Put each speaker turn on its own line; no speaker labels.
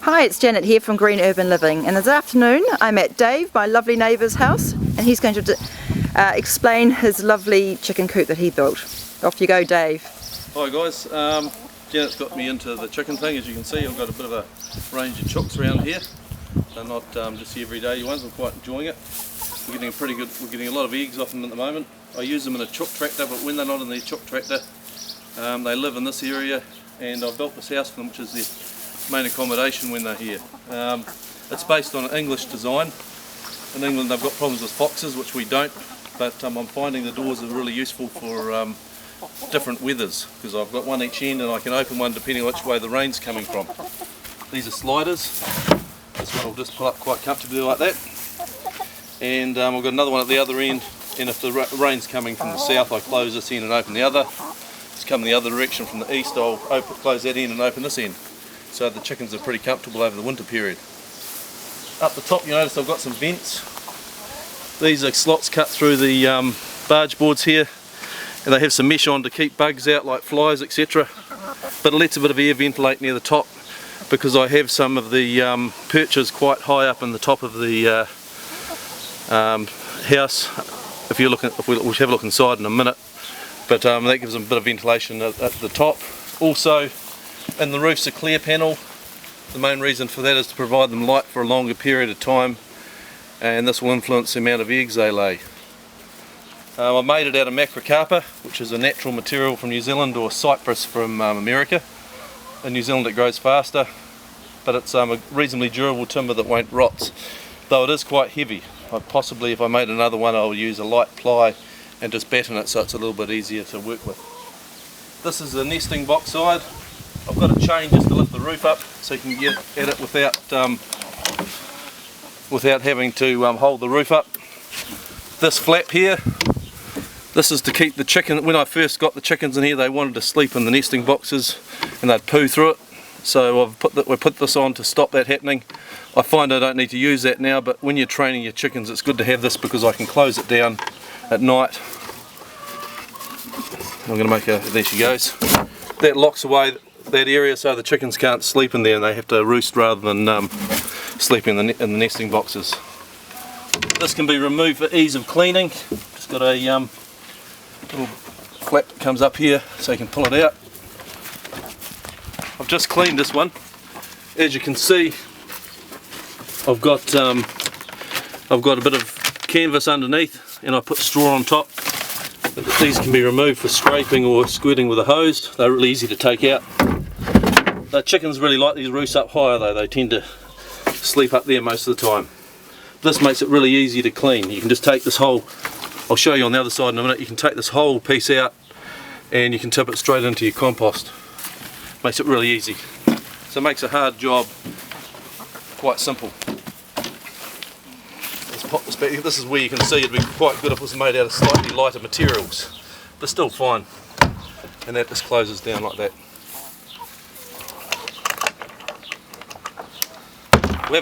Hi, it's Janet here from Green Urban Living, and this afternoon I'm at Dave, my lovely neighbour's house, and he's going to explain his lovely chicken coop that he built. Off you go, Dave.
Hi guys, Janet's got me into the chicken thing. As you can see, I've got a bit of a range of chooks around here. They're not just the everyday ones. I'm quite enjoying it. We're getting a lot of eggs off them at the moment. I use them in a chook tractor, but when they're not in the chook tractor, they live in this area, and I've built this house for them, which is their main accommodation when they're here. It's based on an English design. In England they've got problems with foxes, which we don't, but I'm finding the doors are really useful for different weathers, because I've got one each end and I can open one depending on which way the rain's coming from. These are sliders. This one will just pull up quite comfortably like that, and I've got another one at the other end, and if the rain's coming from the south I close this end and open the other. If it's coming the other direction from the east, I'll close that end and open this end. So the chickens are pretty comfortable over the winter period. Up the top you notice I've got some vents. These are slots cut through the barge boards here, and they have some mesh on to keep bugs out like flies, etc. But it lets a bit of air ventilate near the top, because I have some of the perches quite high up in the top of the house. If you're looking, we'll have a look inside in a minute, but that gives them a bit of ventilation at the top. Also, and the roof's a clear panel. The main reason for that is to provide them light for a longer period of time, and this will influence the amount of eggs they lay. I made it out of macrocarpa, which is a natural material from New Zealand, or cypress from America. In New Zealand it grows faster, but it's a reasonably durable timber that won't rot, though it is quite heavy. Possibly if I made another one I'll use a light ply and just batten it so it's a little bit easier to work with. This is the nesting box side. I've got a chain just to lift the roof up so you can get at it without having to hold the roof up. This flap here, this is to keep the chicken. When I first got the chickens in here, they wanted to sleep in the nesting boxes and they'd poo through it. So we put this on to stop that happening. I find I don't need to use that now, but when you're training your chickens it's good to have this, because I can close it down at night. I'm going to make a, there she goes. That locks away that area so the chickens can't sleep in there, and they have to roost rather than sleep in the nesting boxes. This can be removed for ease of cleaning. Just got a little flap that comes up here so you can pull it out. I've just cleaned this one. As you can see, I've got a bit of canvas underneath, and I put straw on top. These can be removed for scraping or squirting with a hose. They're really easy to take out. The chickens really like these roofs up higher though. They tend to sleep up there most of the time. This makes it really easy to clean. You can just take this whole, I'll show you on the other side in a minute, you can take this whole piece out and you can tip it straight into your compost. Makes it really easy. So it makes a hard job quite simple. Let's pop this back. This is where you can see it'd be quite good if it was made out of slightly lighter materials, but still fine. And that just closes down like that.